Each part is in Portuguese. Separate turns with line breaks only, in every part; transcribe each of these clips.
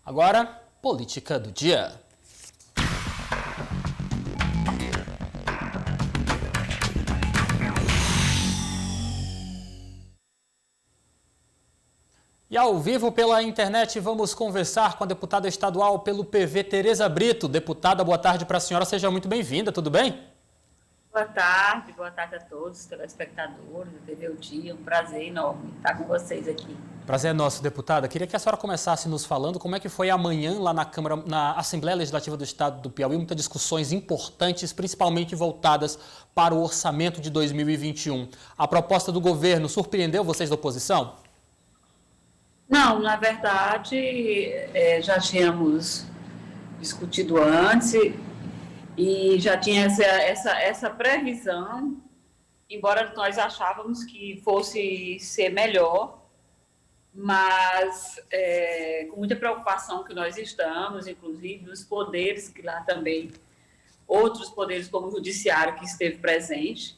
Agora, política do dia. E ao vivo pela internet, vamos conversar com a deputada estadual pelo PV, Tereza Brito. Deputada, boa tarde para a senhora, seja muito bem-vinda, tudo bem?
Boa tarde a todos os telespectadores do TV O Dia, um prazer enorme estar com vocês aqui.
Prazer é nosso, deputada. Queria que a senhora começasse nos falando como é que foi amanhã lá na Assembleia Legislativa do Estado do Piauí, muitas discussões importantes, principalmente voltadas para o orçamento de 2021. A proposta do governo surpreendeu vocês da oposição?
Não, na verdade, já tínhamos discutido antes e já tinha essa previsão, embora nós achávamos que fosse ser melhor, mas com muita preocupação que nós estamos, inclusive dos poderes, que lá também, outros poderes como o judiciário que esteve presente,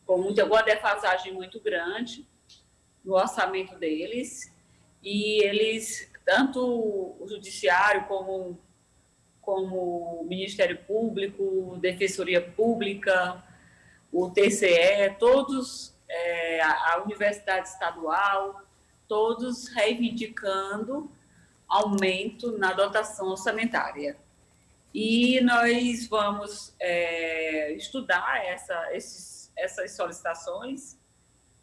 com uma defasagem muito grande no orçamento deles, e eles, tanto o judiciário como o Ministério Público, Defensoria Pública, o TCE, todos, a Universidade Estadual, todos reivindicando aumento na dotação orçamentária. E nós vamos estudar essas solicitações,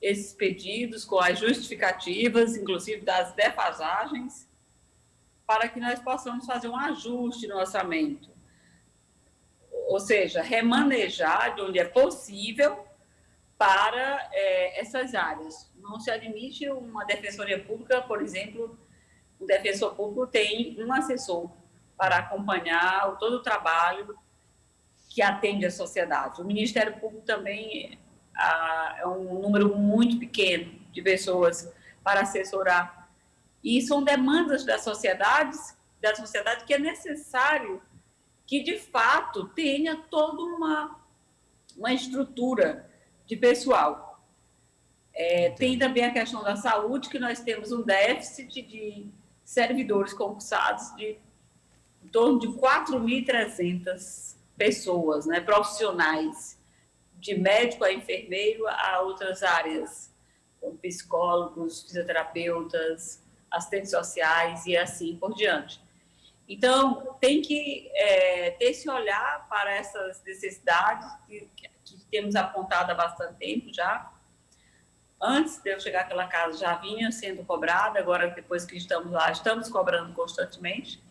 esses pedidos com as justificativas, inclusive das defasagens, para que nós possamos fazer um ajuste no orçamento. Ou seja, remanejar de onde é possível para essas áreas. Não se admite uma defensoria pública, por exemplo, o defensor público tem um assessor para acompanhar todo o trabalho que atende a sociedade. O Ministério Público também é um número muito pequeno de pessoas para assessorar. E são demandas da sociedade que é necessário que, de fato, tenha toda uma estrutura de pessoal. Tem também a questão da saúde, que nós temos um déficit de servidores concursados de em torno de 4.300 pessoas, né, profissionais, de médico a enfermeiro a outras áreas, como psicólogos, fisioterapeutas, assistentes sociais e assim por diante. Então, tem que ter esse olhar para essas necessidades que temos apontado há bastante tempo já. Antes de eu chegar àquela casa, já vinha sendo cobrada, agora, depois que estamos lá, estamos cobrando constantemente.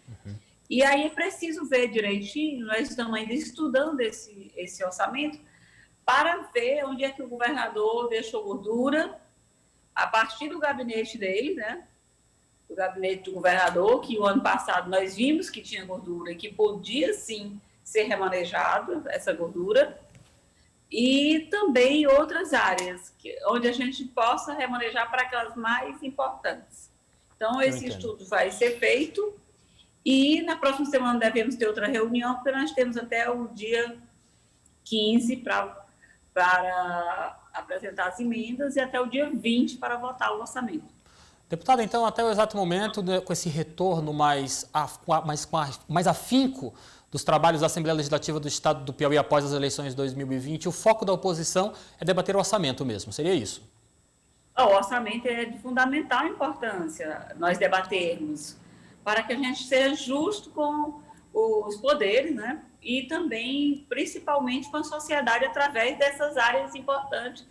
E aí é preciso ver direitinho, nós estamos ainda estudando esse orçamento, para ver onde é que o governador deixou gordura, a partir do gabinete dele, né? Do gabinete do governador, que o ano passado nós vimos que tinha gordura e que podia, sim, ser remanejado, essa gordura, e também outras áreas, onde a gente possa remanejar para aquelas mais importantes. Então, esse estudo vai ser feito, e na próxima semana devemos ter outra reunião, porque nós temos até o dia 15 para apresentar as emendas e até o dia 20 para votar o orçamento.
Deputada, então, até o exato momento, né, com esse retorno mais afinco dos trabalhos da Assembleia Legislativa do Estado do Piauí após as eleições de 2020, o foco da oposição é debater o orçamento mesmo, seria isso?
O orçamento é de fundamental importância nós debatermos, para que a gente seja justo com os poderes, né? E também, principalmente, com a sociedade, através dessas áreas importantes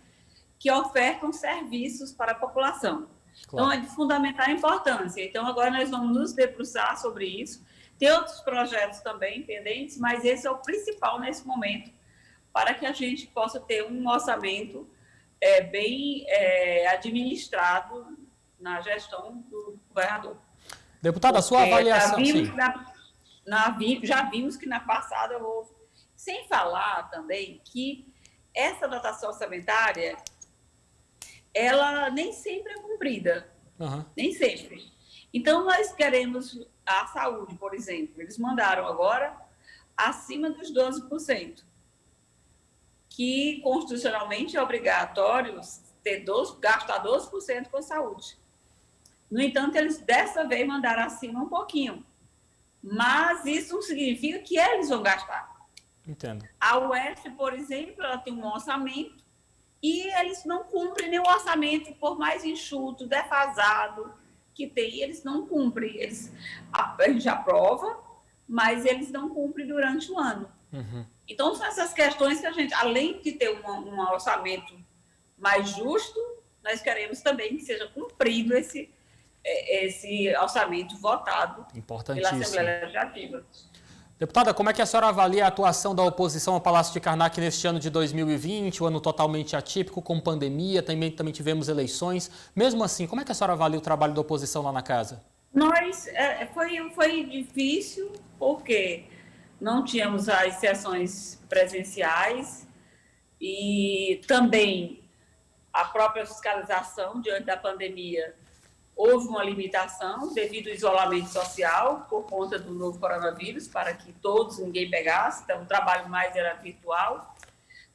que ofertam serviços para a população. Claro. Então, é de fundamental importância. Então, agora nós vamos nos debruçar sobre isso. Tem outros projetos também pendentes, mas esse é o principal nesse momento, para que a gente possa ter um orçamento bem administrado na gestão do governador.
Deputada, a sua avaliação...
Já vimos que na passada houve, sem falar também que essa dotação orçamentária, ela nem sempre é cumprida, nem sempre. Então, nós queremos a saúde, por exemplo, eles mandaram agora acima dos 12%, que constitucionalmente é obrigatório gastar 12% com saúde. No entanto, eles dessa vez mandaram acima um pouquinho. Mas isso não significa que eles vão gastar.
Entendo.
A UF, por exemplo, ela tem um orçamento e eles não cumprem nenhum orçamento, por mais enxuto, defasado que tem, eles não cumprem. A gente aprova, mas eles não cumprem durante o ano.
Uhum.
Então, são essas questões que a gente, além de ter um orçamento mais justo, nós queremos também que seja cumprido esse orçamento votado pela Assembleia Legislativa.
Deputada, como é que a senhora avalia a atuação da oposição ao Palácio de Karnak neste ano de 2020, um ano totalmente atípico, com pandemia, também tivemos eleições. Mesmo assim, como é que a senhora avalia o trabalho da oposição lá na casa?
Foi difícil, porque não tínhamos as sessões presenciais e também a própria fiscalização diante da pandemia. Houve uma limitação devido ao isolamento social por conta do novo coronavírus, para que ninguém pegasse, então o trabalho mais era virtual.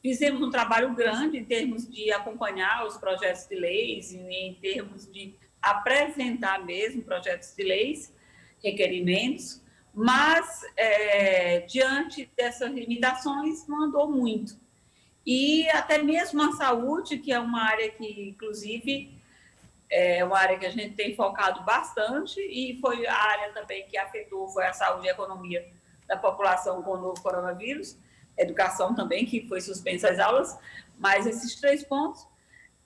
Fizemos um trabalho grande em termos de acompanhar os projetos de leis, em termos de apresentar mesmo projetos de leis, requerimentos, mas diante dessas limitações não andou muito. E até mesmo a saúde, que é uma área que, inclusive, é uma área que a gente tem focado bastante e foi a área também que afetou, foi a saúde e a economia da população com o novo coronavírus, educação também, que foi suspensa as aulas, mas esses 3 pontos,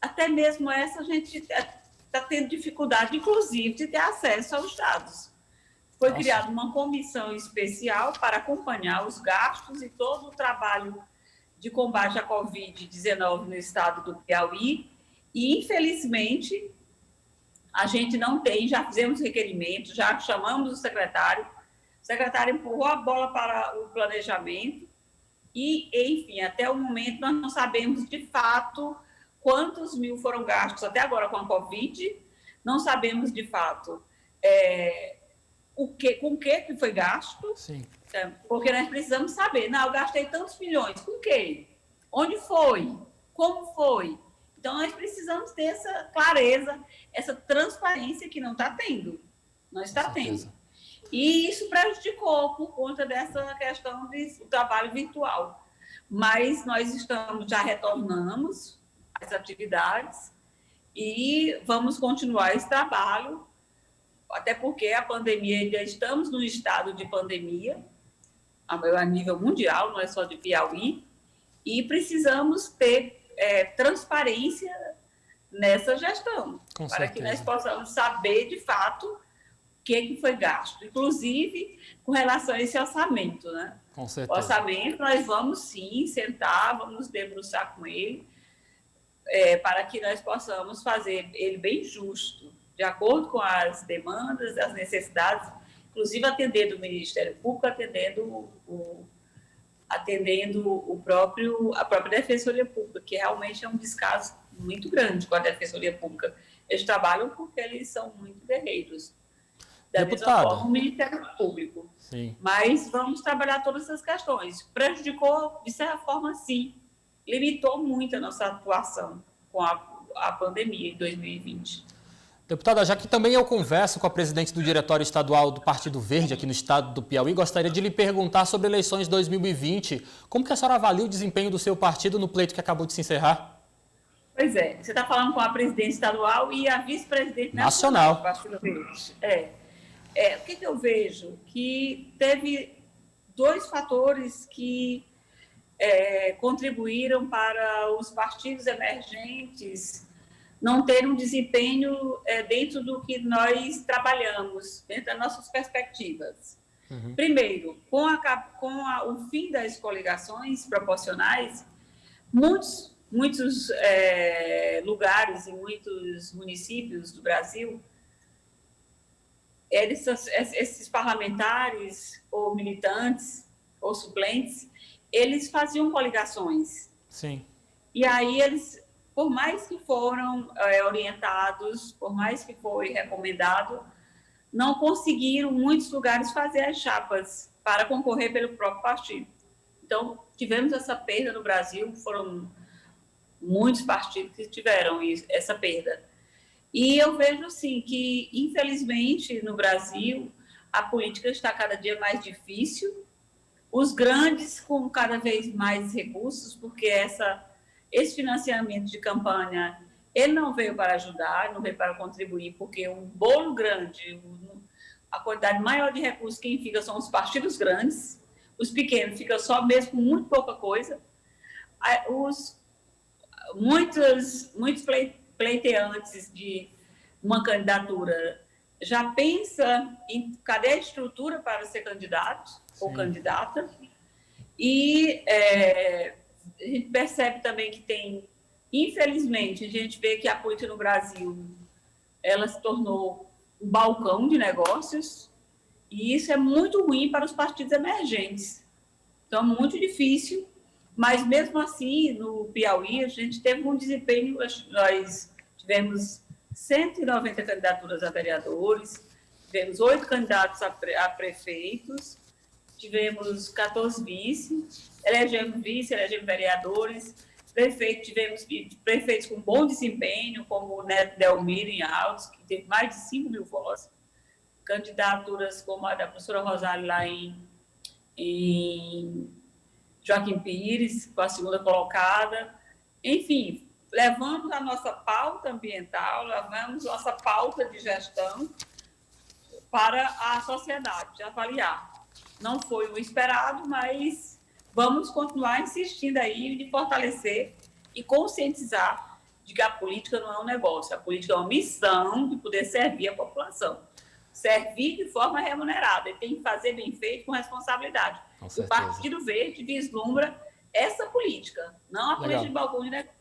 até mesmo essa a gente está tendo dificuldade, inclusive, de ter acesso aos dados. Foi criada uma comissão especial para acompanhar os gastos e todo o trabalho de combate à Covid-19 no estado do Piauí e, infelizmente, a gente não tem, já fizemos requerimento, já chamamos o secretário empurrou a bola para o planejamento e, enfim, até o momento nós não sabemos de fato quantos mil foram gastos até agora com a Covid, não sabemos de fato com o que foi gasto.
Sim.
Porque nós precisamos saber, eu gastei tantos milhões, com o quê? Onde foi? Como foi? Então, nós precisamos ter essa clareza, essa transparência que não está tendo. Não está tendo. E isso prejudicou por conta dessa questão do trabalho virtual. Mas nós já retornamos às atividades e vamos continuar esse trabalho, até porque a pandemia, ainda estamos num estado de pandemia, a nível mundial, não é só de Piauí, e precisamos ter transparência nessa gestão, para que nós possamos saber, de fato, o que foi gasto, inclusive com relação a esse orçamento, né?
Com certeza.
O orçamento, nós vamos sim sentar, vamos nos debruçar com ele, para que nós possamos fazer ele bem justo, de acordo com as demandas, as necessidades, inclusive atendendo o Ministério Público, atendendo a própria Defensoria Pública, que realmente é um descaso muito grande com a Defensoria Pública. Eles trabalham porque eles são muito guerreiros. Da mesma forma, o Ministério Público.
Sim.
Mas vamos trabalhar todas essas questões. Prejudicou, de certa forma, sim. Limitou muito a nossa atuação com a pandemia em 2020.
Deputada, já que também eu converso com a presidente do Diretório Estadual do Partido Verde aqui no estado do Piauí, gostaria de lhe perguntar sobre eleições de 2020. Como que a senhora avalia o desempenho do seu partido no pleito que acabou de se encerrar?
Pois é, você está falando com a presidente estadual e a vice-presidente
nacional
do Partido Verde. O que eu vejo? Que teve 2 fatores que contribuíram para os partidos emergentes não ter um desempenho dentro do que nós trabalhamos, dentro das nossas perspectivas. Uhum. Primeiro, com o fim das coligações proporcionais, muitos lugares e muitos municípios do Brasil, esses parlamentares ou militantes ou suplentes, eles faziam coligações.
Sim.
E aí eles, por mais que foram orientados, por mais que foi recomendado, não conseguiram, em muitos lugares, fazer as chapas para concorrer pelo próprio partido. Então, tivemos essa perda no Brasil, foram muitos partidos que tiveram essa perda. E eu vejo, assim, que, infelizmente, no Brasil, a política está cada dia mais difícil, os grandes com cada vez mais recursos, porque esse financiamento de campanha, ele não veio para ajudar, não veio para contribuir, porque um bolo grande, a quantidade maior de recursos, quem fica são os partidos grandes, os pequenos ficam só mesmo com muito pouca coisa. Muitos pleiteantes de uma candidatura já pensa em cadê a estrutura para ser candidato ou candidata, e a gente percebe também que tem, infelizmente, a gente vê que a política no Brasil, ela se tornou um balcão de negócios, e isso é muito ruim para os partidos emergentes. Então, muito difícil, mas mesmo assim, no Piauí, a gente teve um desempenho, nós tivemos 190 candidaturas a vereadores, tivemos 8 candidatos a prefeitos, tivemos 14 elegemos vereadores, tivemos prefeitos com bom desempenho, como o Neto Delmiro em Altos, que teve mais de 5 mil votos, candidaturas como a da professora Rosário lá em Joaquim Pires, com a segunda colocada. Enfim, levamos a nossa pauta ambiental, levamos nossa pauta de gestão para a sociedade, avaliar. Não foi o esperado, mas vamos continuar insistindo aí de fortalecer e conscientizar de que a política não é um negócio, a política é uma missão de poder servir a população. Servir de forma remunerada, e tem que fazer bem feito com responsabilidade. O Partido Verde vislumbra essa política, não a política de balcão de negócio.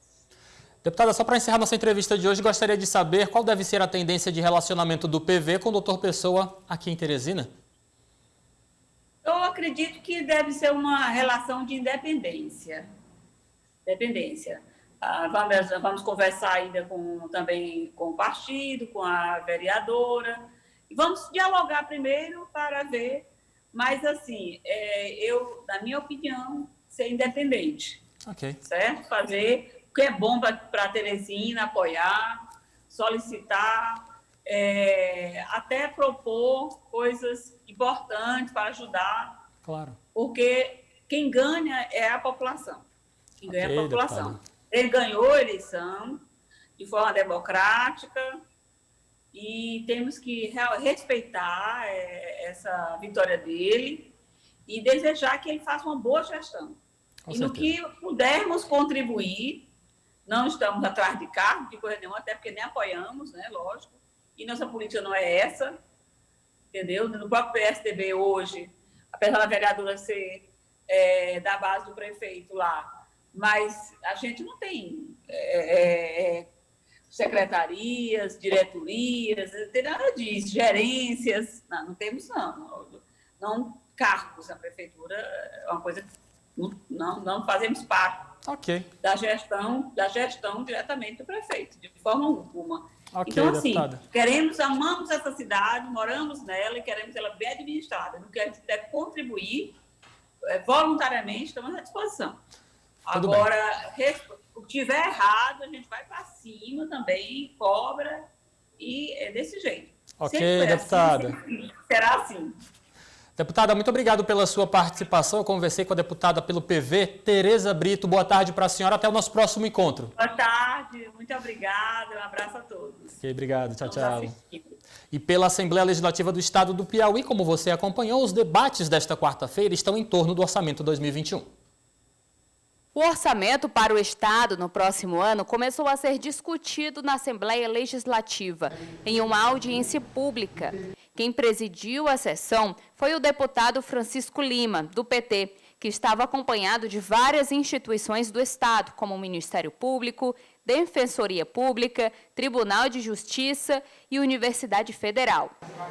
Deputada, só para encerrar nossa entrevista de hoje, gostaria de saber qual deve ser a tendência de relacionamento do PV com o doutor Pessoa aqui em Teresina?
Eu acredito que deve ser uma relação de independência. Vamos conversar ainda também com o partido, com a vereadora, e vamos dialogar primeiro para ver, mas assim, na minha opinião, ser independente.
Ok.
Certo? Fazer o que é bom para Teresina, apoiar, solicitar, até propor coisas importantes para ajudar.
Claro.
Porque quem ganha é a população. Quem ganha é a população.
Deputada.
Ele ganhou a eleição de forma democrática e temos que respeitar essa vitória dele e desejar que ele faça uma boa gestão. E no que pudermos contribuir, não estamos atrás de cargo, de coisa nenhuma, até porque nem apoiamos, né, lógico, e nossa política não é essa, entendeu? No próprio PSDB hoje, apesar da vereadora ser da base do prefeito lá, mas a gente não tem secretarias, diretorias, não tem nada disso, gerências, não temos não cargos na prefeitura, é uma coisa que não fazemos parte da gestão diretamente do prefeito, de forma alguma. Então, assim, deputada, amamos essa cidade, moramos nela e queremos ela bem administrada. No que a gente puder contribuir voluntariamente, estamos à disposição. Agora, o que tiver errado, a gente vai para cima também, cobra, e é desse jeito.
Ok, deputada.
Assim, será assim.
Deputada, muito obrigado pela sua participação. Eu conversei com a deputada pelo PV, Tereza Brito. Boa tarde para a senhora. Até o nosso próximo encontro.
Boa tarde, muito obrigada. Um abraço a todos.
Ok, obrigado. Tchau, tchau. E pela Assembleia Legislativa do Estado do Piauí, como você acompanhou, os debates desta quarta-feira estão em torno do Orçamento 2021.
O orçamento para o Estado no próximo ano começou a ser discutido na Assembleia Legislativa, em uma audiência pública. Quem presidiu a sessão foi o deputado Francisco Lima, do PT, que estava acompanhado de várias instituições do Estado, como o Ministério Público, Defensoria Pública, Tribunal de Justiça e Universidade Federal.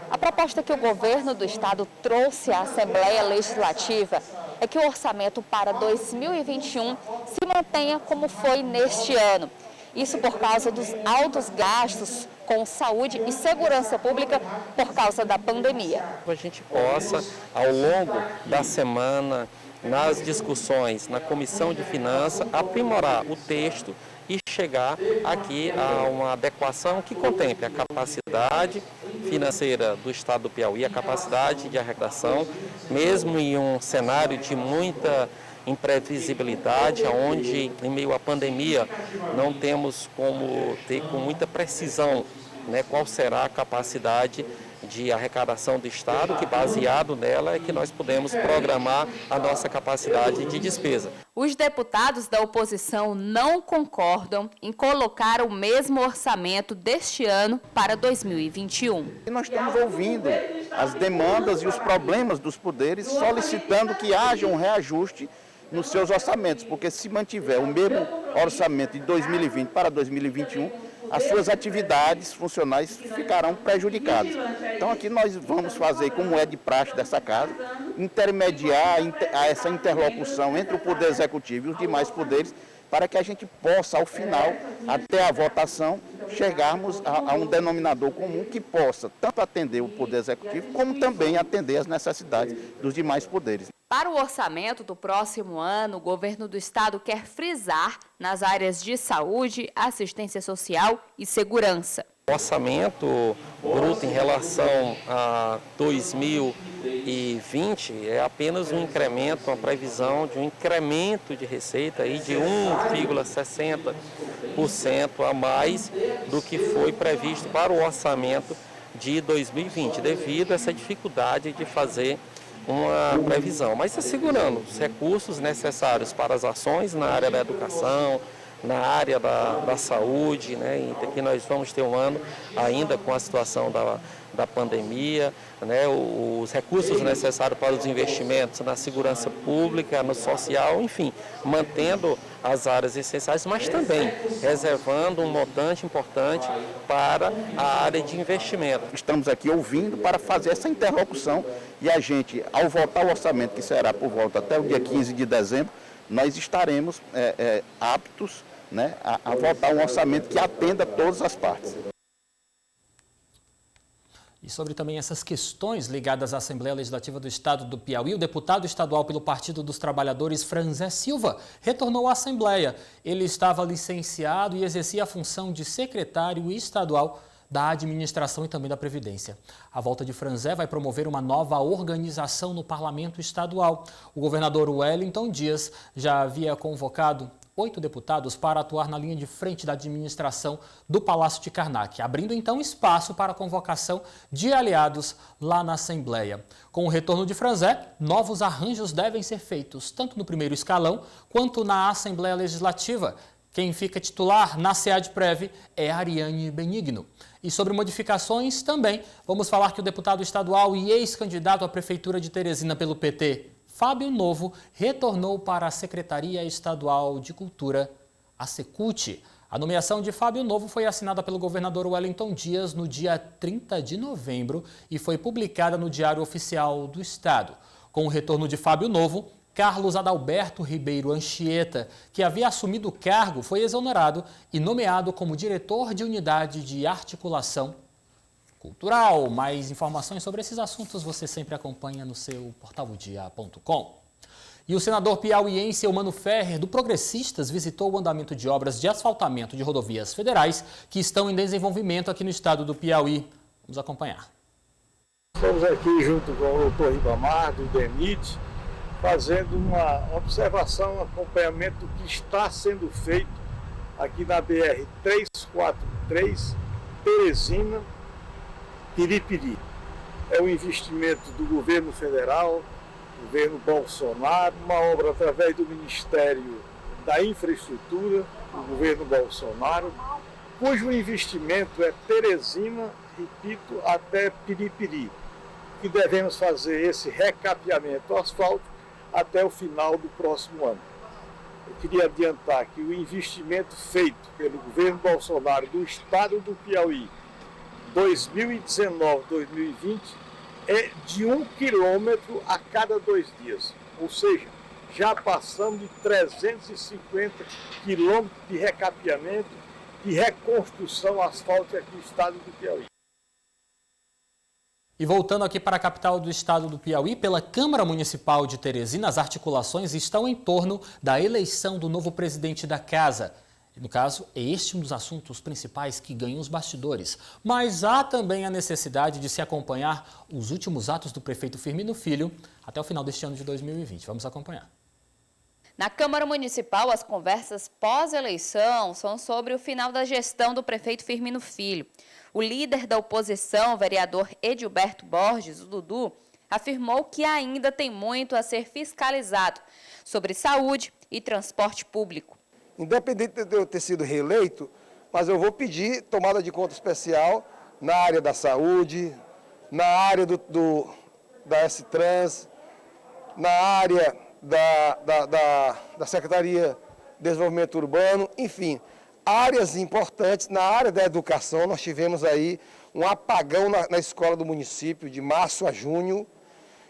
A proposta que o governo do Estado trouxe à Assembleia Legislativa é que o orçamento para 2021 se mantenha como foi neste ano. Isso por causa dos altos gastos com saúde e segurança pública por causa da pandemia.
A gente possa, ao longo da semana, nas discussões na Comissão de Finanças, aprimorar o texto e chegar aqui a uma adequação que contemple a capacidade financeira do Estado do Piauí, a capacidade de arrecadação, mesmo em um cenário de muita imprevisibilidade, onde em meio à pandemia não temos como ter com muita precisão, né, qual será a capacidade de arrecadação do Estado, que baseado nela é que nós podemos programar a nossa capacidade de despesa.
Os deputados da oposição não concordam em colocar o mesmo orçamento deste ano para 2021.
E nós estamos ouvindo as demandas e os problemas dos poderes, solicitando que haja um reajuste nos seus orçamentos, porque se mantiver o mesmo orçamento de 2020 para 2021, as suas atividades funcionais ficarão prejudicadas. Então aqui nós vamos fazer, como é de praxe dessa casa, intermediar essa interlocução entre o Poder Executivo e os demais poderes, para que a gente possa, ao final, até a votação, chegarmos a um denominador comum que possa tanto atender o Poder Executivo, como também atender as necessidades dos demais poderes.
Para o orçamento do próximo ano, o governo do estado quer frisar nas áreas de saúde, assistência social e segurança.
O orçamento bruto em relação a 2020 é apenas um incremento, uma previsão de um incremento de receita aí de 1,60% a mais do que foi previsto para o orçamento de 2020, devido a essa dificuldade de fazer uma previsão, mas assegurando os recursos necessários para as ações na área da educação, na área da saúde, né? E aqui nós vamos ter um ano ainda com a situação da pandemia, né? Os recursos necessários para os investimentos na segurança pública, no social, enfim, mantendo as áreas essenciais, mas também reservando um montante importante para a área de investimento.
Estamos aqui ouvindo para fazer essa interlocução e a gente, ao votar o orçamento, que será por volta até o dia 15 de dezembro, nós estaremos aptos, né, a votar um orçamento que atenda todas as partes.
E sobre também essas questões ligadas à Assembleia Legislativa do Estado do Piauí, o deputado estadual pelo Partido dos Trabalhadores, Franzé Silva, retornou à Assembleia. Ele estava licenciado e exercia a função de secretário estadual da Administração e também da Previdência. A volta de Franzé vai promover uma nova organização no Parlamento Estadual. O governador Wellington Dias já havia convocado 8 deputados para atuar na linha de frente da administração do Palácio de Karnak, abrindo então espaço para a convocação de aliados lá na Assembleia. Com o retorno de Franzé, novos arranjos devem ser feitos, tanto no primeiro escalão quanto na Assembleia Legislativa. Quem fica titular na SEADPREV é Ariane Benigno. E sobre modificações também, vamos falar que o deputado estadual e ex-candidato à Prefeitura de Teresina pelo PT, Fábio Novo, retornou para a Secretaria Estadual de Cultura, a Secult. A nomeação de Fábio Novo foi assinada pelo governador Wellington Dias no dia 30 de novembro e foi publicada no Diário Oficial do Estado. Com o retorno de Fábio Novo, Carlos Adalberto Ribeiro Anchieta, que havia assumido o cargo, foi exonerado e nomeado como diretor de unidade de articulação cultural. Mais informações sobre esses assuntos você sempre acompanha no seu portal odia.com. E o senador piauiense Eumano Ferrer, do Progressistas, visitou o andamento de obras de asfaltamento de rodovias federais que estão em desenvolvimento aqui no estado do Piauí. Vamos acompanhar.
Estamos aqui junto com o doutor Ribamar, do DENIT, fazendo uma observação, um acompanhamento do que está sendo feito aqui na BR-343, Teresina, Piripiri. É um investimento do governo federal, governo Bolsonaro, uma obra através do Ministério da Infraestrutura, do governo Bolsonaro, cujo investimento é Teresina, repito, até Piripiri, que devemos fazer esse recapeamento asfáltico até o final do próximo ano. Eu queria adiantar que o investimento feito pelo governo Bolsonaro do estado do Piauí, 2019-2020, é de 1 quilômetro a cada 2 dias. Ou seja, já passamos de 350 quilômetros de recapeamento e reconstrução asfáltica aqui no estado do Piauí.
E voltando aqui para a capital do estado do Piauí, pela Câmara Municipal de Teresina, as articulações estão em torno da eleição do novo presidente da casa. No caso, é este um dos assuntos principais que ganham os bastidores. Mas há também a necessidade de se acompanhar os últimos atos do prefeito Firmino Filho até o final deste ano de 2020. Vamos acompanhar.
Na Câmara Municipal, as conversas pós-eleição são sobre o final da gestão do prefeito Firmino Filho. O líder da oposição, o vereador Edilberto Borges, o Dudu, afirmou que ainda tem muito a ser fiscalizado sobre saúde e transporte público.
Independente de eu ter sido reeleito, mas eu vou pedir tomada de conta especial na área da saúde, na área da S-Trans, na área da Secretaria de Desenvolvimento Urbano, enfim, áreas importantes. Na área da educação, nós tivemos aí um apagão na escola do município de março a junho.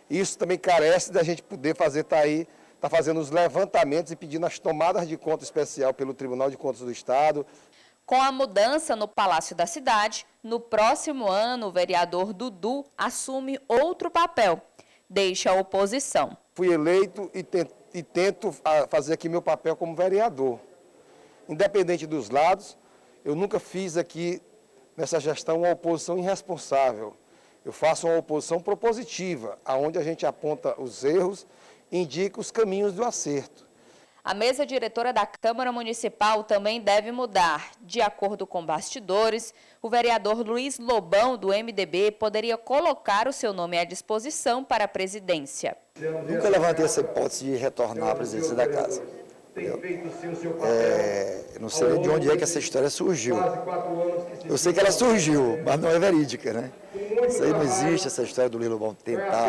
Isso também carece da gente poder está fazendo os levantamentos e pedindo as tomadas de conta especial pelo Tribunal de Contas do Estado.
Com a mudança no Palácio da Cidade, no próximo ano o vereador Dudu assume outro papel, deixa a oposição.
Fui eleito e tento fazer aqui meu papel como vereador. Independente dos lados, eu nunca fiz aqui nessa gestão uma oposição irresponsável. Eu faço uma oposição propositiva, onde a gente aponta os erros e indica os caminhos do acerto.
A mesa diretora da Câmara Municipal também deve mudar. De acordo com bastidores, o vereador Luiz Lobão, do MDB, poderia colocar o seu nome à disposição para a presidência.
Nunca levantei essa hipótese de retornar à presidência da casa. Não sei de onde é que essa história surgiu. Eu sei que ela surgiu, mas não é verídica, né? Isso aí não existe, essa história do Luiz Lobão tentar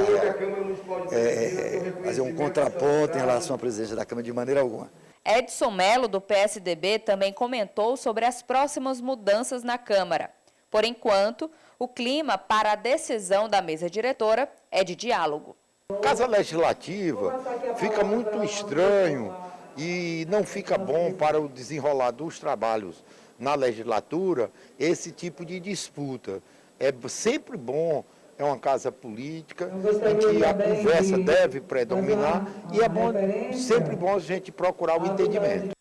fazer um contraponto em relação à presidência da Câmara de maneira alguma.
Edson Melo, do PSDB, também comentou sobre as próximas mudanças na Câmara. Por enquanto, o clima para a decisão da mesa diretora é de diálogo.
Casa Legislativa fica muito estranho e não fica bom para o desenrolar dos trabalhos na legislatura esse tipo de disputa. É sempre bom, é uma casa política em que a conversa deve predominar e é sempre bom a gente procurar o entendimento.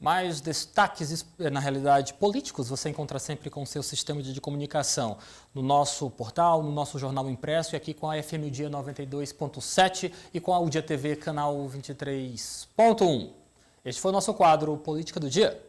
Mais destaques, na realidade, políticos, você encontra sempre com o seu sistema de comunicação no nosso portal, no nosso jornal impresso e aqui com a FM Dia 92.7 e com a UDIA TV canal 23.1. Este foi o nosso quadro Política do Dia.